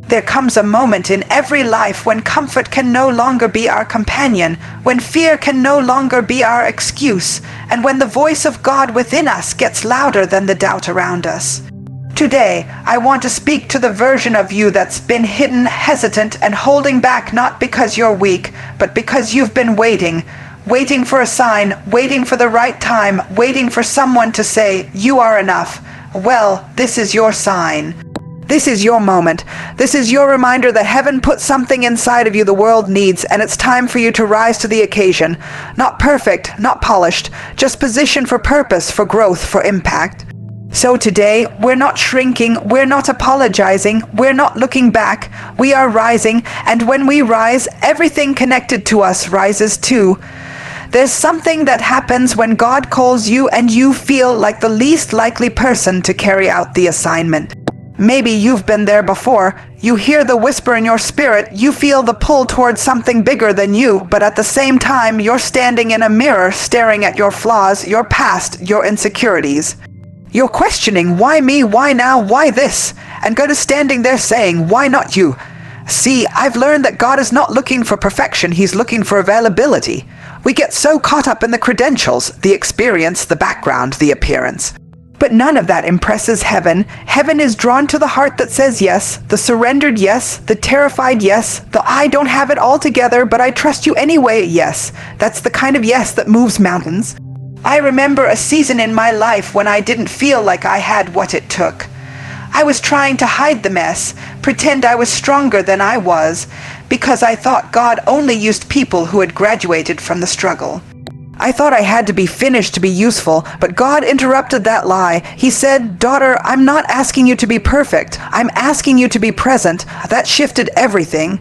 There comes a moment in every life when comfort can no longer be our companion, when fear can no longer be our excuse, and when the voice of God within us gets louder than the doubt around us. Today, I want to speak to the version of you that's been hidden, hesitant, and holding back not because you're weak, but because you've been waiting for a sign, waiting for the right time, waiting for someone to say, "You are enough." Well, this is your sign. This is your moment. This is your reminder that heaven put something inside of you the world needs, and it's time for you to rise to the occasion. Not perfect, not polished, just positioned for purpose, for growth, for impact. So today, we're not shrinking, we're not apologizing, we're not looking back, we are rising, and when we rise, everything connected to us rises too. There's something that happens when God calls you and you feel like the least likely person to carry out the assignment. Maybe you've been there before. You hear the whisper in your spirit, you feel the pull towards something bigger than you, but at the same time, you're standing in a mirror staring at your flaws, your past, your insecurities. You're questioning, why me, why now, why this? And God is standing there saying, why not you? See, I've learned that God is not looking for perfection, He's looking for availability. We get so caught up in the credentials, the experience, the background, the appearance. But none of that impresses heaven. Heaven is drawn to the heart that says yes, the surrendered yes, the terrified yes, the I don't have it all together, but I trust you anyway yes. That's the kind of yes that moves mountains. I remember a season in my life when I didn't feel like I had what it took. I was trying to hide the mess, pretend I was stronger than I was, because I thought God only used people who had graduated from the struggle. I thought I had to be finished to be useful, but God interrupted that lie. He said, "Daughter, I'm not asking you to be perfect. I'm asking you to be present." That shifted everything.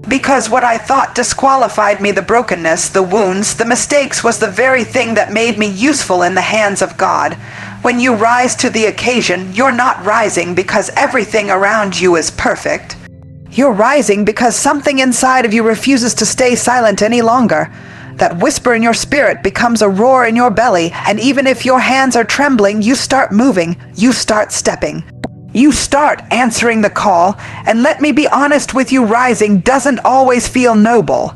Because what I thought disqualified me, the brokenness, the wounds, the mistakes, was the very thing that made me useful in the hands of God. When you rise to the occasion, you're not rising because everything around you is perfect. You're rising because something inside of you refuses to stay silent any longer. That whisper in your spirit becomes a roar in your belly, and even if your hands are trembling, you start moving, you start stepping. You start answering the call, and let me be honest with you, rising doesn't always feel noble.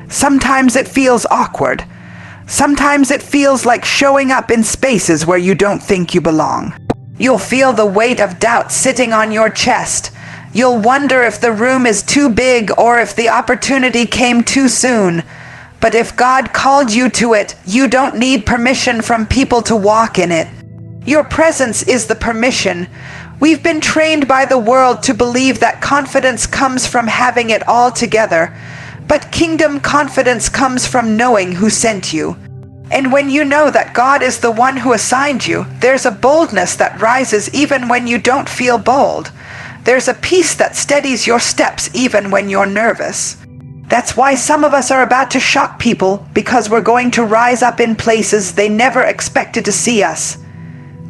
Sometimes it feels awkward. Sometimes it feels like showing up in spaces where you don't think you belong. You'll feel the weight of doubt sitting on your chest. You'll wonder if the room is too big or if the opportunity came too soon. But if God called you to it, you don't need permission from people to walk in it. Your presence is the permission. We've been trained by the world to believe that confidence comes from having it all together. But kingdom confidence comes from knowing who sent you. And when you know that God is the one who assigned you, there's a boldness that rises even when you don't feel bold. There's a peace that steadies your steps even when you're nervous. That's why some of us are about to shock people, because we're going to rise up in places they never expected to see us.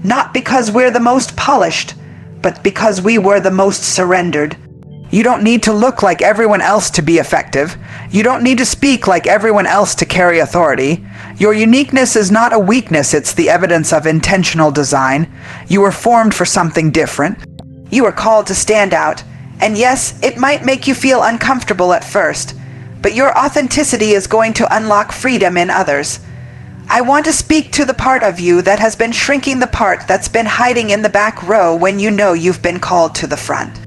Not because we're the most polished, but because we were the most surrendered. You don't need to look like everyone else to be effective. You don't need to speak like everyone else to carry authority. Your uniqueness is not a weakness, it's the evidence of intentional design. You were formed for something different. You were called to stand out. And yes, it might make you feel uncomfortable at first, but your authenticity is going to unlock freedom in others. I want to speak to the part of you that has been shrinking, the part that's been hiding in the back row when you know you've been called to the front.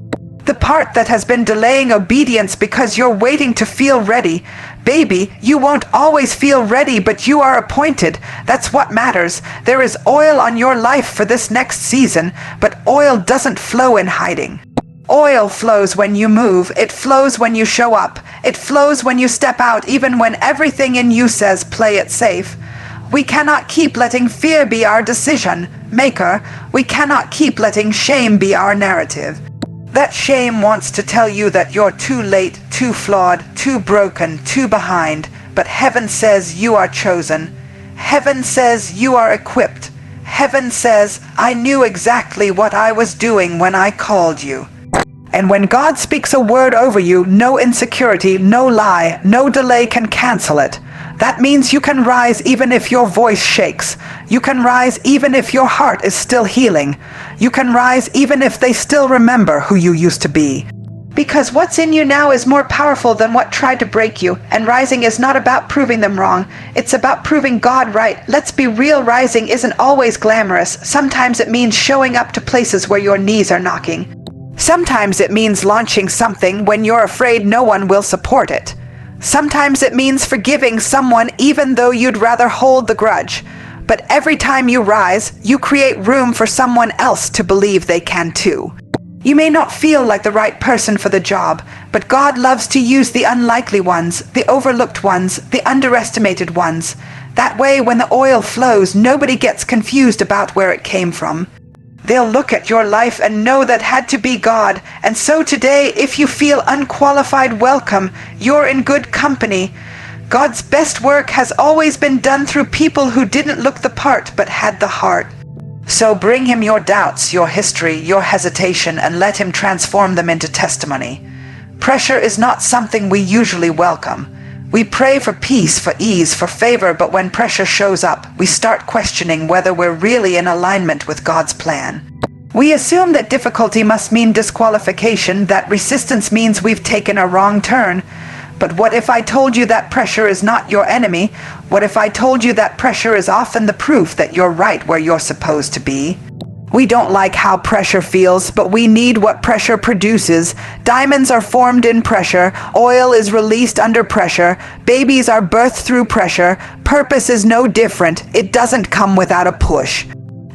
The part that has been delaying obedience because you're waiting to feel ready. Baby, you won't always feel ready, but you are appointed. That's what matters. There is oil on your life for this next season, but oil doesn't flow in hiding. Oil flows when you move. It flows when you show up. It flows when you step out, even when everything in you says play it safe. We cannot keep letting fear be our decision maker. We cannot keep letting shame be our narrative. That shame wants to tell you that you're too late, too flawed, too broken, too behind. But heaven says you are chosen. Heaven says you are equipped. Heaven says, I knew exactly what I was doing when I called you. And when God speaks a word over you, no insecurity, no lie, no delay can cancel it. That means you can rise even if your voice shakes. You can rise even if your heart is still healing. You can rise even if they still remember who you used to be. Because what's in you now is more powerful than what tried to break you, and rising is not about proving them wrong. It's about proving God right. Let's be real, rising isn't always glamorous. Sometimes it means showing up to places where your knees are knocking. Sometimes it means launching something when you're afraid no one will support it. Sometimes it means forgiving someone even though you'd rather hold the grudge. But every time you rise, you create room for someone else to believe they can too. You may not feel like the right person for the job, but God loves to use the unlikely ones, the overlooked ones, the underestimated ones. That way, when the oil flows, nobody gets confused about where it came from. They'll look at your life and know that had to be God. And so today, if you feel unqualified, welcome. You're in good company. God's best work has always been done through people who didn't look the part but had the heart. So bring him your doubts, your history, your hesitation, and let him transform them into testimony. Pressure is not something we usually welcome. We pray for peace, for ease, for favor, but when pressure shows up, we start questioning whether we're really in alignment with God's plan. We assume that difficulty must mean disqualification, that resistance means we've taken a wrong turn. But what if I told you that pressure is not your enemy? What if I told you that pressure is often the proof that you're right where you're supposed to be? We don't like how pressure feels, but we need what pressure produces. Diamonds are formed in pressure. Oil is released under pressure. Babies are birthed through pressure. Purpose is no different. It doesn't come without a push.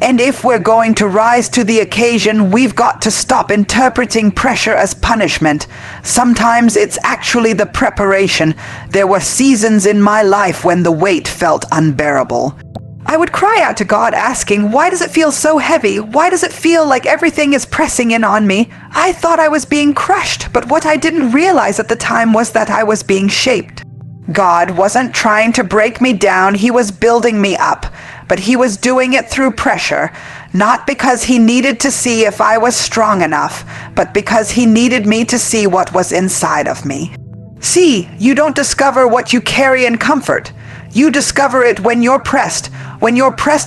And if we're going to rise to the occasion, we've got to stop interpreting pressure as punishment. Sometimes it's actually the preparation. There were seasons in my life when the weight felt unbearable. I would cry out to God asking, why does it feel so heavy? Why does it feel like everything is pressing in on me? I thought I was being crushed, but what I didn't realize at the time was that I was being shaped. God wasn't trying to break me down, he was building me up. But he was doing it through pressure, not because he needed to see if I was strong enough, but because he needed me to see what was inside of me. See, you don't discover what you carry in comfort. You discover it when you're pressed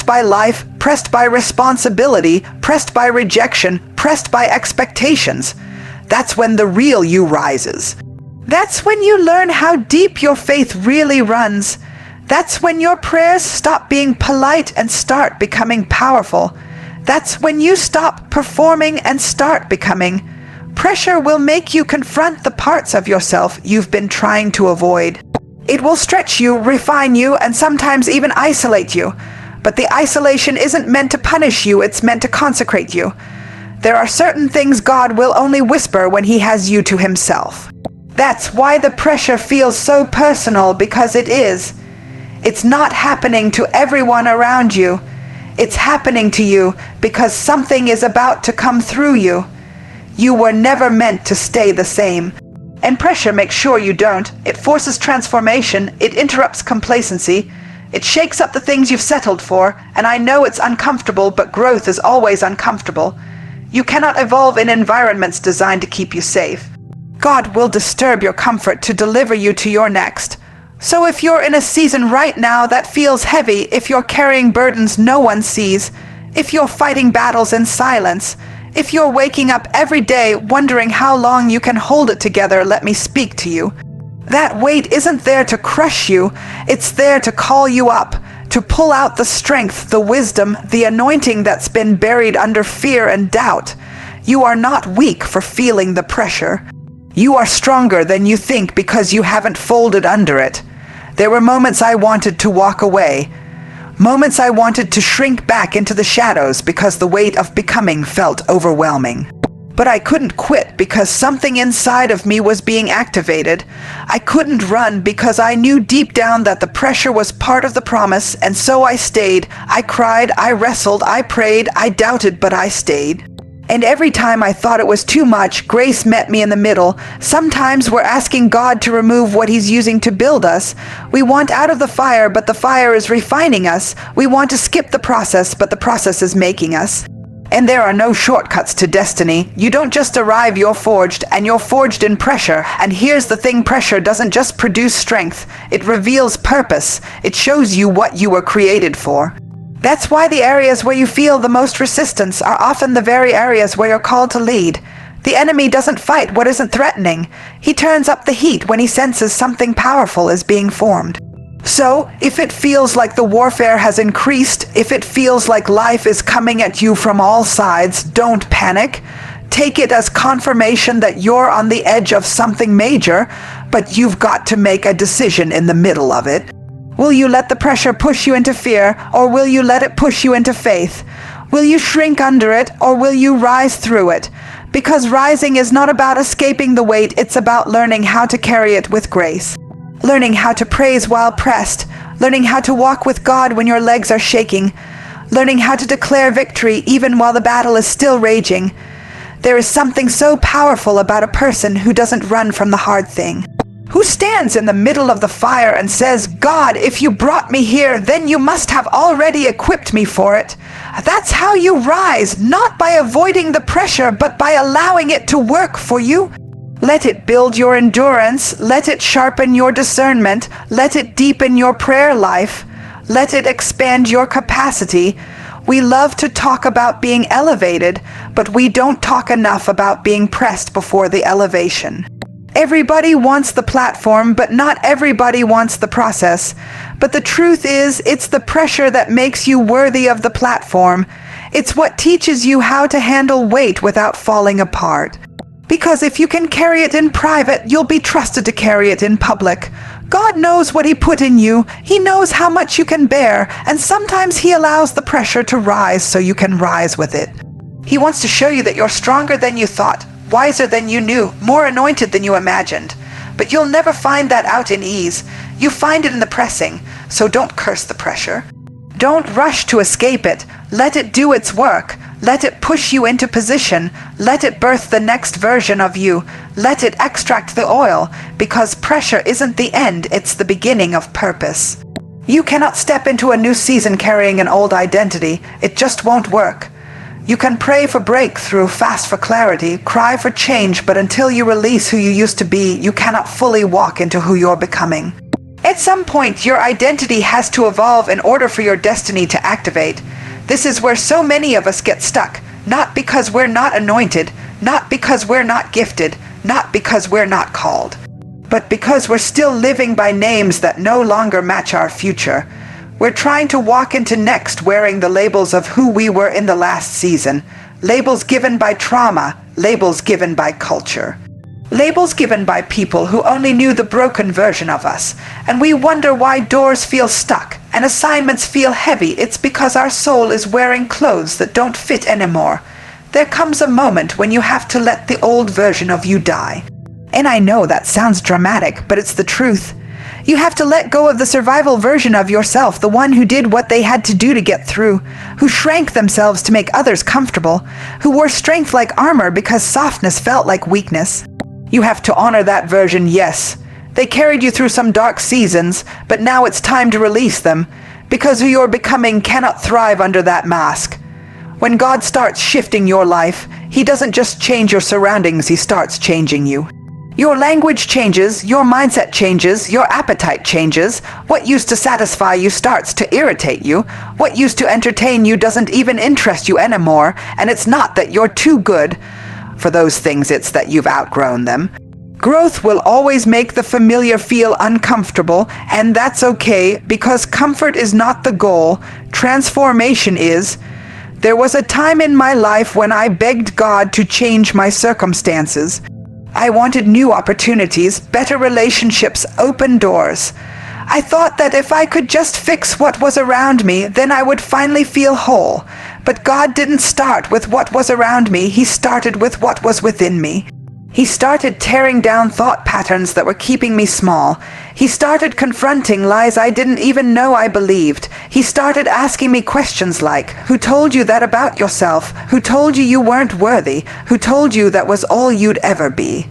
by life, pressed by responsibility, pressed by rejection, pressed by expectations. That's when the real you rises. That's when you learn how deep your faith really runs. That's when your prayers stop being polite and start becoming powerful. That's when you stop performing and start becoming. Pressure will make you confront the parts of yourself you've been trying to avoid. It will stretch you, refine you, and sometimes even isolate you. But the isolation isn't meant to punish you, it's meant to consecrate you. There are certain things God will only whisper when he has you to himself. That's why the pressure feels so personal, because it is. It's not happening to everyone around you. It's happening to you because something is about to come through you. You were never meant to stay the same. And pressure makes sure you don't. It forces transformation. It interrupts complacency. It shakes up the things you've settled for. And I know it's uncomfortable, but growth is always uncomfortable. You cannot evolve in environments designed to keep you safe. God will disturb your comfort to deliver you to your next. So if you're in a season right now that feels heavy, if you're carrying burdens no one sees, if you're fighting battles in silence, if you're waking up every day wondering how long you can hold it together, let me speak to you. That weight isn't there to crush you, it's there to call you up, to pull out the strength, the wisdom, the anointing that's been buried under fear and doubt. You are not weak for feeling the pressure. You are stronger than you think because you haven't folded under it. There were moments I wanted to walk away. Moments I wanted to shrink back into the shadows because the weight of becoming felt overwhelming. But I couldn't quit because something inside of me was being activated. I couldn't run because I knew deep down that the pressure was part of the promise, and so I stayed. I cried, I wrestled, I prayed, I doubted, but I stayed. And every time I thought it was too much, grace met me in the middle. Sometimes we're asking God to remove what he's using to build us. We want out of the fire, but the fire is refining us. We want to skip the process, but the process is making us. And there are no shortcuts to destiny. You don't just arrive, you're forged, and you're forged in pressure. And here's the thing, pressure doesn't just produce strength. It reveals purpose. It shows you what you were created for. That's why the areas where you feel the most resistance are often the very areas where you're called to lead. The enemy doesn't fight what isn't threatening. He turns up the heat when he senses something powerful is being formed. So, if it feels like the warfare has increased, if it feels like life is coming at you from all sides, don't panic. Take it as confirmation that you're on the edge of something major, but you've got to make a decision in the middle of it. Will you let the pressure push you into fear, or will you let it push you into faith? Will you shrink under it, or will you rise through it? Because rising is not about escaping the weight, it's about learning how to carry it with grace. Learning how to praise while pressed, learning how to walk with God when your legs are shaking, learning how to declare victory even while the battle is still raging. There is something so powerful about a person who doesn't run from the hard thing, who stands in the middle of the fire and says, God, if you brought me here, then you must have already equipped me for it. That's how you rise, not by avoiding the pressure, but by allowing it to work for you. Let it build your endurance, let it sharpen your discernment, let it deepen your prayer life, let it expand your capacity. We love to talk about being elevated, but we don't talk enough about being pressed before the elevation. Everybody wants the platform, but not everybody wants the process. But the truth is, it's the pressure that makes you worthy of the platform. It's what teaches you how to handle weight without falling apart. Because if you can carry it in private, you'll be trusted to carry it in public. God knows what He put in you. He knows how much you can bear, and sometimes He allows the pressure to rise so you can rise with it. He wants to show you that you're stronger than you thought, wiser than you knew, more anointed than you imagined. But you'll never find that out in ease. You find it in the pressing, so don't curse the pressure. Don't rush to escape it. Let it do its work. Let it push you into position. Let it birth the next version of you. Let it extract the oil, because pressure isn't the end, it's the beginning of purpose. You cannot step into a new season carrying an old identity. It just won't work. You can pray for breakthrough, fast for clarity, cry for change, but until you release who you used to be, you cannot fully walk into who you're becoming. At some point, your identity has to evolve in order for your destiny to activate. This is where so many of us get stuck, not because we're not anointed, not because we're not gifted, not because we're not called, but because we're still living by names that no longer match our future. We're trying to walk into next wearing the labels of who we were in the last season, labels given by trauma, labels given by culture. Labels given by people who only knew the broken version of us, and we wonder why doors feel stuck and assignments feel heavy. It's because our soul is wearing clothes that don't fit anymore. There comes a moment when you have to let the old version of you die. And I know that sounds dramatic, but it's the truth. You have to let go of the survival version of yourself, the one who did what they had to do to get through, who shrank themselves to make others comfortable, who wore strength like armor because softness felt like weakness. You have to honor that version, yes. They carried you through some dark seasons, but now it's time to release them, because who you're becoming cannot thrive under that mask. When God starts shifting your life, He doesn't just change your surroundings, He starts changing you. Your language changes, your mindset changes, your appetite changes. What used to satisfy you starts to irritate you. What used to entertain you doesn't even interest you anymore, and it's not that you're too good for those things, it's that you've outgrown them. Growth will always make the familiar feel uncomfortable, and that's okay, because comfort is not the goal, transformation is. There was a time in my life when I begged God to change my circumstances. I wanted new opportunities, better relationships, open doors. I thought that if I could just fix what was around me, then I would finally feel whole. But God didn't start with what was around me, He started with what was within me. He started tearing down thought patterns that were keeping me small. He started confronting lies I didn't even know I believed. He started asking me questions like, who told you that about yourself? Who told you weren't worthy? Who told you that was all you'd ever be?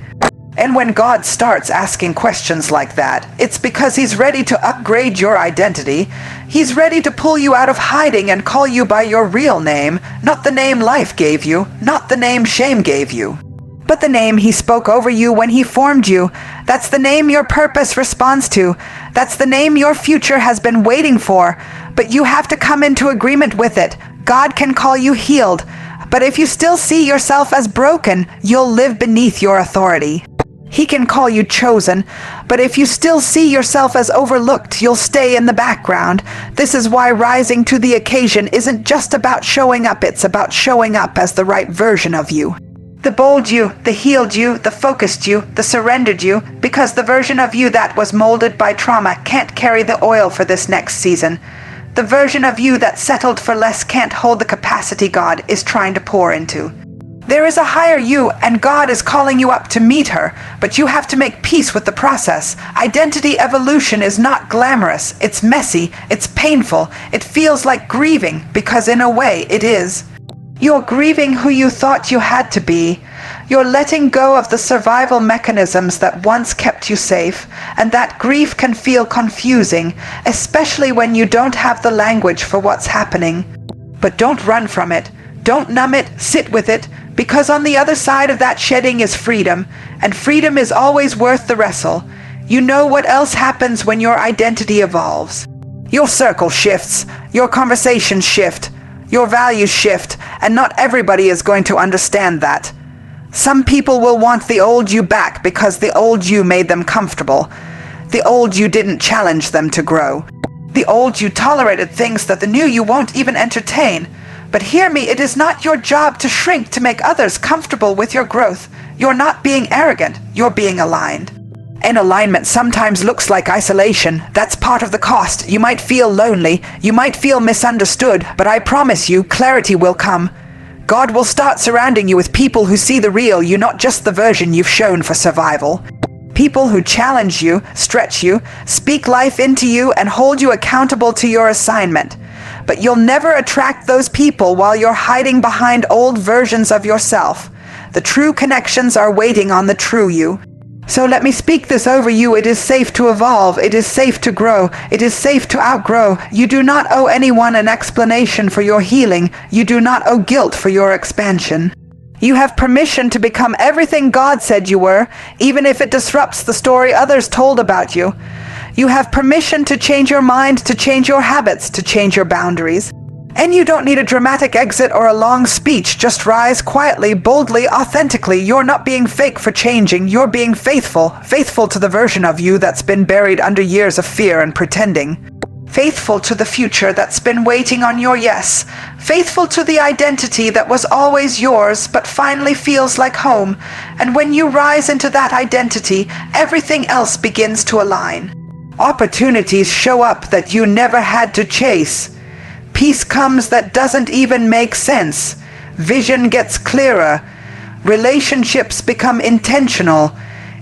And when God starts asking questions like that, it's because He's ready to upgrade your identity. He's ready to pull you out of hiding and call you by your real name, not the name life gave you, not the name shame gave you, but the name He spoke over you when He formed you. That's the name your purpose responds to. That's the name your future has been waiting for. But you have to come into agreement with it. God can call you healed, But if you still see yourself as broken, you'll live beneath your authority. He can call you chosen, but if you still see yourself as overlooked, you'll stay in the background. This is why rising to the occasion isn't just about showing up, it's about showing up as the right version of you. The bold you, the healed you, the focused you, the surrendered you, because the version of you that was molded by trauma can't carry the oil for this next season. The version of you that settled for less can't hold the capacity God is trying to pour into. There is a higher you, and God is calling you up to meet her, but you have to make peace with the process. Identity evolution is not glamorous, it's messy, it's painful, it feels like grieving, because in a way it is. You're grieving who you thought you had to be. You're letting go of the survival mechanisms that once kept you safe, and that grief can feel confusing, especially when you don't have the language for what's happening. But don't run from it. Don't numb it, sit with it, because on the other side of that shedding is freedom, and freedom is always worth the wrestle. You know what else happens when your identity evolves. Your circle shifts, your conversations shift, your values shift, and not everybody is going to understand that. Some people will want the old you back because the old you made them comfortable. The old you didn't challenge them to grow. The old you tolerated things that the new you won't even entertain. But hear me, it is not your job to shrink to make others comfortable with your growth. You're not being arrogant, you're being aligned. And alignment sometimes looks like isolation. That's part of the cost. You might feel lonely, you might feel misunderstood, but I promise you, clarity will come. God will start surrounding you with people who see the real you, not just the version you've shown for survival. People who challenge you, stretch you, speak life into you, and hold you accountable to your assignment. But you'll never attract those people while you're hiding behind old versions of yourself. The true connections are waiting on the true you. So let me speak this over you. It is safe to evolve. It is safe to grow. It is safe to outgrow. You do not owe anyone an explanation for your healing. You do not owe guilt for your expansion. You have permission to become everything God said you were, even if it disrupts the story others told about you. You have permission to change your mind, to change your habits, to change your boundaries. And you don't need a dramatic exit or a long speech. Just rise quietly, boldly, authentically. You're not being fake for changing. You're being faithful. Faithful to the version of you that's been buried under years of fear and pretending. Faithful to the future that's been waiting on your yes. Faithful to the identity that was always yours but finally feels like home. And when you rise into that identity, everything else begins to align. Opportunities show up that you never had to chase. Peace comes that doesn't even make sense. Vision gets clearer. Relationships become intentional.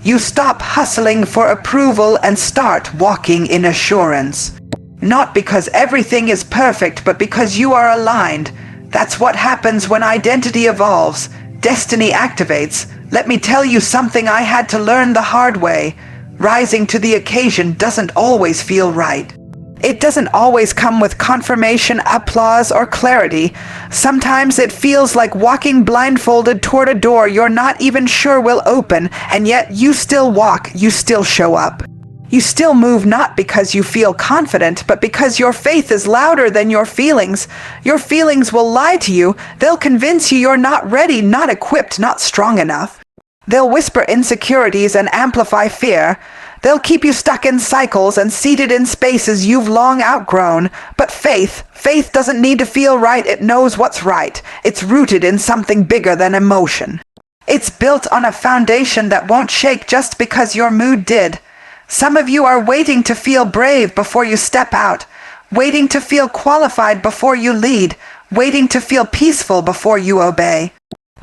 You stop hustling for approval and start walking in assurance. Not because everything is perfect, but because you are aligned. That's what happens when identity evolves. Destiny activates. Let me tell you something I had to learn the hard way. Rising to the occasion doesn't always feel right. It doesn't always come with confirmation, applause, or clarity. Sometimes it feels like walking blindfolded toward a door you're not even sure will open, and yet you still walk, you still show up. You still move not because you feel confident, but because your faith is louder than your feelings. Your feelings will lie to you. They'll convince you you're not ready, not equipped, not strong enough. They'll whisper insecurities and amplify fear. They'll keep you stuck in cycles and seated in spaces you've long outgrown. But faith doesn't need to feel right. It knows what's right. It's rooted in something bigger than emotion. It's built on a foundation that won't shake just because your mood did. Some of you are waiting to feel brave before you step out, waiting to feel qualified before you lead, waiting to feel peaceful before you obey.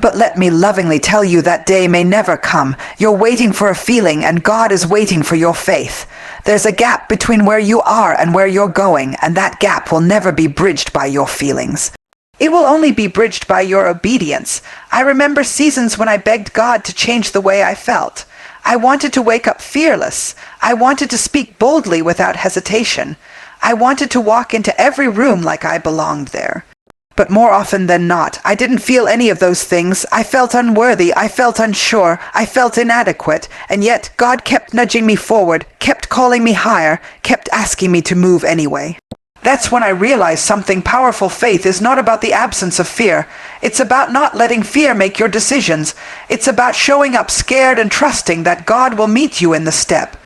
But let me lovingly tell you that day may never come. You're waiting for a feeling, and God is waiting for your faith. There's a gap between where you are and where you're going, and that gap will never be bridged by your feelings. It will only be bridged by your obedience. I remember seasons when I begged God to change the way I felt. I wanted to wake up fearless. I wanted to speak boldly without hesitation. I wanted to walk into every room like I belonged there. But more often than not, I didn't feel any of those things. I felt unworthy, I felt unsure, I felt inadequate, and yet God kept nudging me forward, kept calling me higher, kept asking me to move anyway. That's when I realized something powerful. Faith is not about the absence of fear. It's about not letting fear make your decisions. It's about showing up scared and trusting that God will meet you in the step.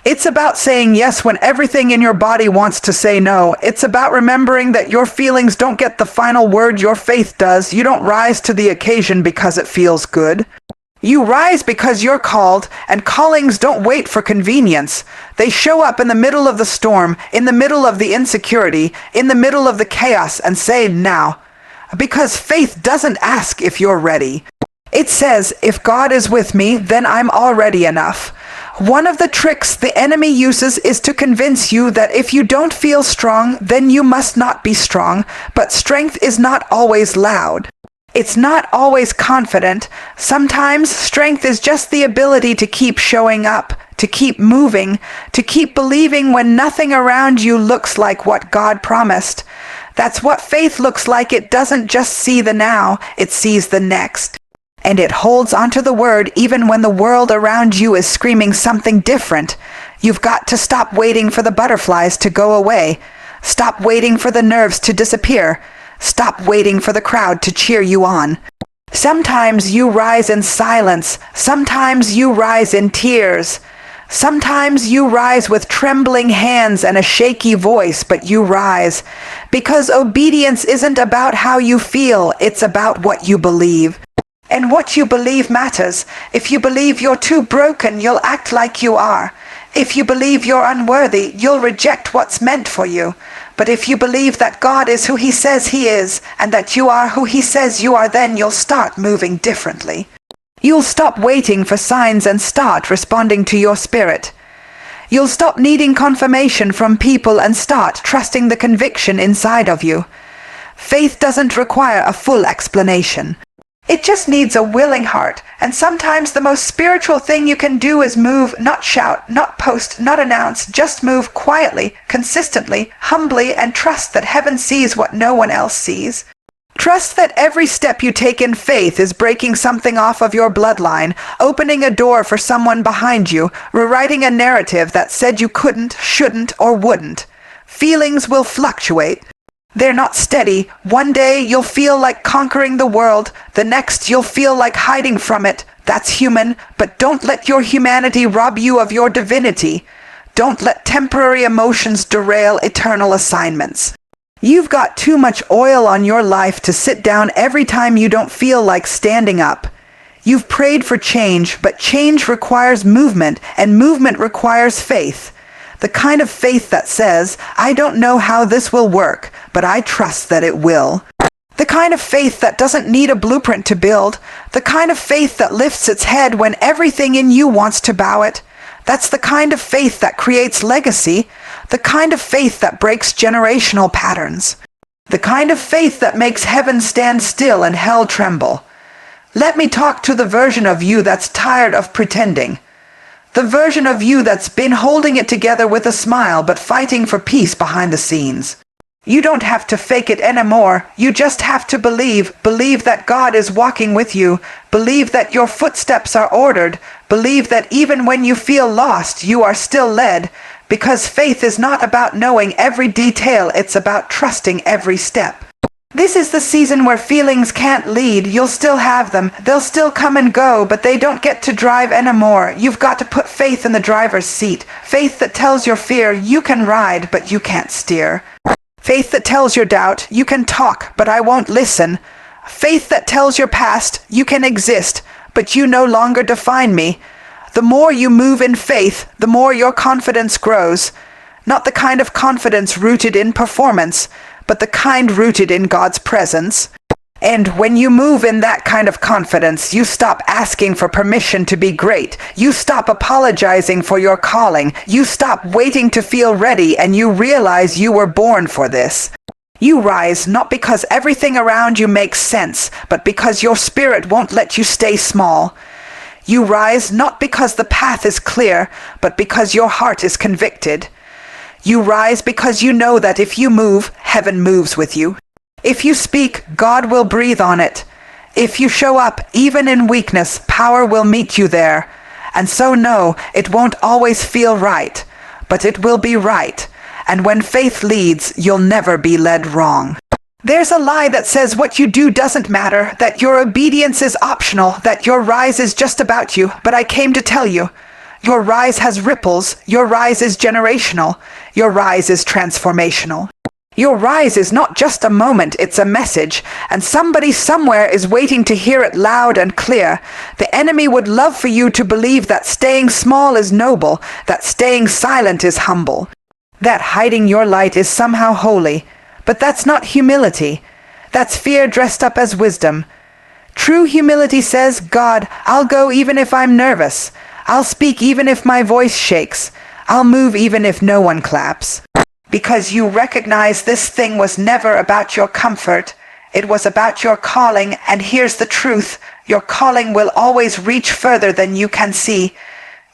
It's about saying yes when everything in your body wants to say no. It's about remembering that your feelings don't get the final word, your faith does. You don't rise to the occasion because it feels good. You rise because you're called, and callings don't wait for convenience. They show up in the middle of the storm, in the middle of the insecurity, in the middle of the chaos, and say now. Because faith doesn't ask if you're ready. It says, if God is with me, then I'm already enough. One of the tricks the enemy uses is to convince you that if you don't feel strong, then you must not be strong. But strength is not always loud. It's not always confident. Sometimes strength is just the ability to keep showing up, to keep moving, to keep believing when nothing around you looks like what God promised. That's what faith looks like. It doesn't just see the now, it sees the next. And it holds onto the word even when the world around you is screaming something different. You've got to stop waiting for the butterflies to go away. Stop waiting for the nerves to disappear. Stop waiting for the crowd to cheer you on. Sometimes you rise in silence. Sometimes you rise in tears. Sometimes you rise with trembling hands and a shaky voice, but you rise. Because obedience isn't about how you feel, it's about what you believe. And what you believe matters. If you believe you're too broken, you'll act like you are. If you believe you're unworthy, you'll reject what's meant for you. But if you believe that God is who He says He is, and that you are who He says you are, then you'll start moving differently. You'll stop waiting for signs and start responding to your spirit. You'll stop needing confirmation from people and start trusting the conviction inside of you. Faith doesn't require a full explanation. It just needs a willing heart, and sometimes the most spiritual thing you can do is move, not shout, not post, not announce, just move quietly, consistently, humbly, and trust that heaven sees what no one else sees. Trust that every step you take in faith is breaking something off of your bloodline, opening a door for someone behind you, rewriting a narrative that said you couldn't, shouldn't, or wouldn't. Feelings will fluctuate. They're not steady. One day you'll feel like conquering the world. The next you'll feel like hiding from it. That's human, but don't let your humanity rob you of your divinity. Don't let temporary emotions derail eternal assignments. You've got too much oil on your life to sit down every time you don't feel like standing up. You've prayed for change, but change requires movement, and movement requires faith. The kind of faith that says, I don't know how this will work, but I trust that it will. The kind of faith that doesn't need a blueprint to build. The kind of faith that lifts its head when everything in you wants to bow it. That's the kind of faith that creates legacy. The kind of faith that breaks generational patterns. The kind of faith that makes heaven stand still and hell tremble. Let me talk to the version of you that's tired of pretending. The version of you that's been holding it together with a smile but fighting for peace behind the scenes. You don't have to fake it anymore. You just have to believe. Believe that God is walking with you. Believe that your footsteps are ordered. Believe that even when you feel lost, you are still led. Because faith is not about knowing every detail, it's about trusting every step. This is the season where feelings can't lead. You'll still have them. They'll still come and go, but they don't get to drive anymore. You've got to put faith in the driver's seat. Faith that tells your fear, you can ride, but you can't steer. Faith that tells your doubt, you can talk, but I won't listen. Faith that tells your past, you can exist, but you no longer define me. The more you move in faith, the more your confidence grows. Not the kind of confidence rooted in performance, but the kind rooted in God's presence. And when you move in that kind of confidence, you stop asking for permission to be great. You stop apologizing for your calling. You stop waiting to feel ready, and you realize you were born for this. You rise not because everything around you makes sense, but because your spirit won't let you stay small. You rise not because the path is clear, but because your heart is convicted. You rise because you know that if you move, heaven moves with you. If you speak, God will breathe on it. If you show up, even in weakness, power will meet you there. And so no, it won't always feel right, but it will be right. And when faith leads, you'll never be led wrong. There's a lie that says what you do doesn't matter, that your obedience is optional, that your rise is just about you. But I came to tell you, your rise has ripples, your rise is generational, your rise is transformational. Your rise is not just a moment, it's a message, and somebody somewhere is waiting to hear it loud and clear. The enemy would love for you to believe that staying small is noble, that staying silent is humble, that hiding your light is somehow holy. But that's not humility. That's fear dressed up as wisdom. True humility says, God, I'll go even if I'm nervous. I'll speak even if my voice shakes. I'll move even if no one claps. Because you recognize this thing was never about your comfort. It was about your calling, and here's the truth. Your calling will always reach further than you can see.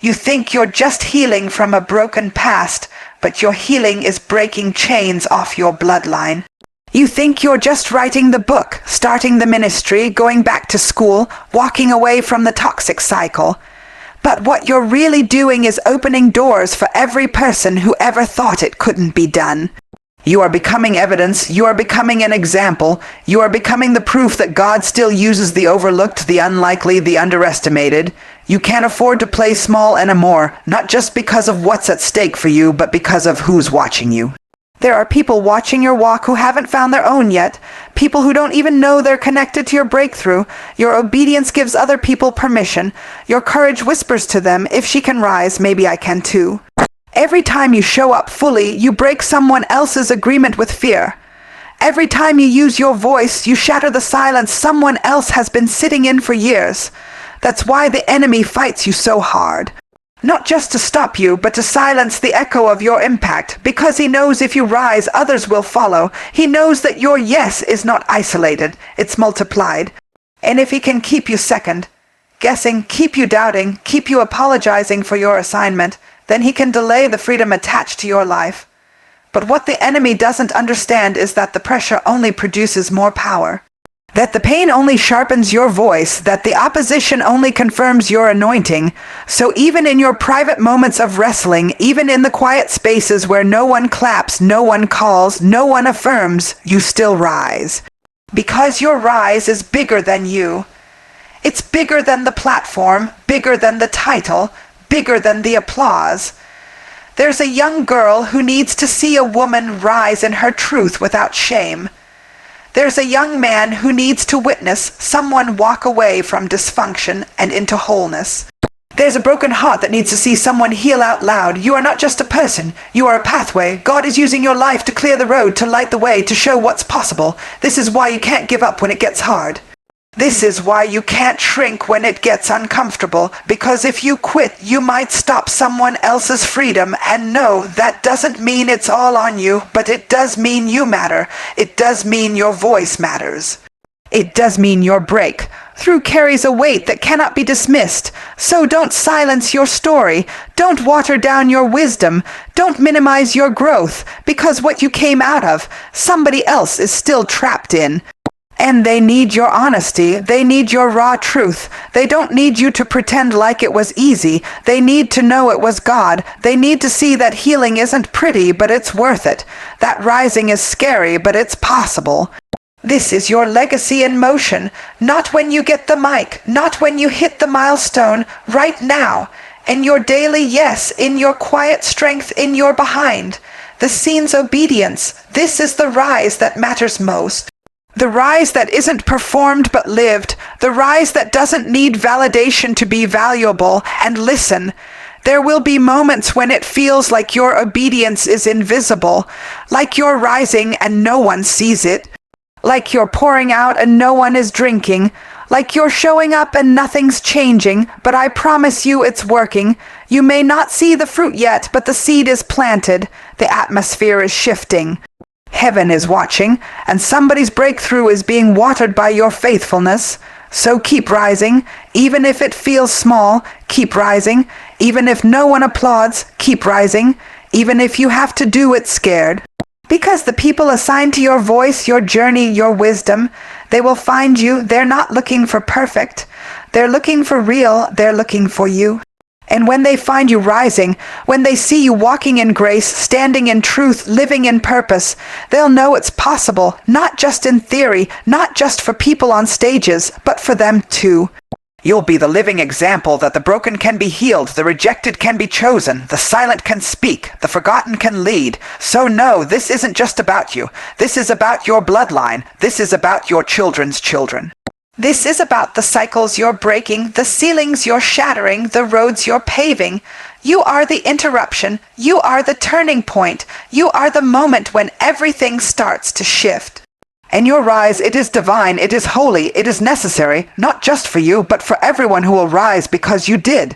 You think you're just healing from a broken past, but your healing is breaking chains off your bloodline. You think you're just writing the book, starting the ministry, going back to school, walking away from the toxic cycle. But what you're really doing is opening doors for every person who ever thought it couldn't be done. You are becoming evidence, you are becoming an example, you are becoming the proof that God still uses the overlooked, the unlikely, the underestimated. You can't afford to play small anymore, not just because of what's at stake for you, but because of who's watching you. There are people watching your walk who haven't found their own yet, people who don't even know they're connected to your breakthrough. Your obedience gives other people permission. Your courage whispers to them, if she can rise, maybe I can too. Every time you show up fully, you break someone else's agreement with fear. Every time you use your voice, you shatter the silence someone else has been sitting in for years. That's why the enemy fights you so hard. Not just to stop you, but to silence the echo of your impact, because he knows if you rise, others will follow. He knows that your yes is not isolated, it's multiplied. And if he can keep you second, guessing, keep you doubting, keep you apologizing for your assignment, then he can delay the freedom attached to your life. But what the enemy doesn't understand is that the pressure only produces more power. That the pain only sharpens your voice, that the opposition only confirms your anointing. So even in your private moments of wrestling, even in the quiet spaces where no one claps, no one calls, no one affirms, you still rise. Because your rise is bigger than you. It's bigger than the platform, bigger than the title, bigger than the applause. There's a young girl who needs to see a woman rise in her truth without shame. There's a young man who needs to witness someone walk away from dysfunction and into wholeness. There's a broken heart that needs to see someone heal out loud. You are not just a person, you are a pathway. God is using your life to clear the road, to light the way, to show what's possible. This is why you can't give up when it gets hard. This is why you can't shrink when it gets uncomfortable, because if you quit, you might stop someone else's freedom. And no, that doesn't mean it's all on you, but it does mean you matter. It does mean your voice matters. It does mean your breakthrough carries a weight that cannot be dismissed. So don't silence your story. Don't water down your wisdom. Don't minimize your growth, because what you came out of, somebody else is still trapped in. And they need your honesty. They need your raw truth. They don't need you to pretend like it was easy. They need to know it was God. They need to see that healing isn't pretty, but it's worth it. That rising is scary, but it's possible. This is your legacy in motion. Not when you get the mic, not when you hit the milestone, right now. In your daily yes, in your quiet strength, in your behind. The scene's obedience. This is the rise that matters most. The rise that isn't performed but lived. The rise that doesn't need validation to be valuable. And listen, there will be moments when it feels like your obedience is invisible, like you're rising and no one sees it, like you're pouring out and no one is drinking, like you're showing up and nothing's changing, but I promise you it's working. You may not see the fruit yet, but the seed is planted. The atmosphere is shifting. Heaven is watching, and somebody's breakthrough is being watered by your faithfulness. So keep rising, even if it feels small, keep rising. Even if no one applauds, keep rising. Even if you have to do it scared. Because the people assigned to your voice, your journey, your wisdom, they will find you. They're not looking for perfect. They're looking for real. They're looking for you. And when they find you rising, when they see you walking in grace, standing in truth, living in purpose, they'll know it's possible, not just in theory, not just for people on stages, but for them too. You'll be the living example that the broken can be healed, the rejected can be chosen, the silent can speak, the forgotten can lead. So no, this isn't just about you. This is about your bloodline. This is about your children's children. This is about the cycles you're breaking, the ceilings you're shattering, the roads you're paving. You are the interruption. You are the turning point. You are the moment when everything starts to shift. And your rise, it is divine, it is holy, it is necessary, not just for you, but for everyone who will rise because you did.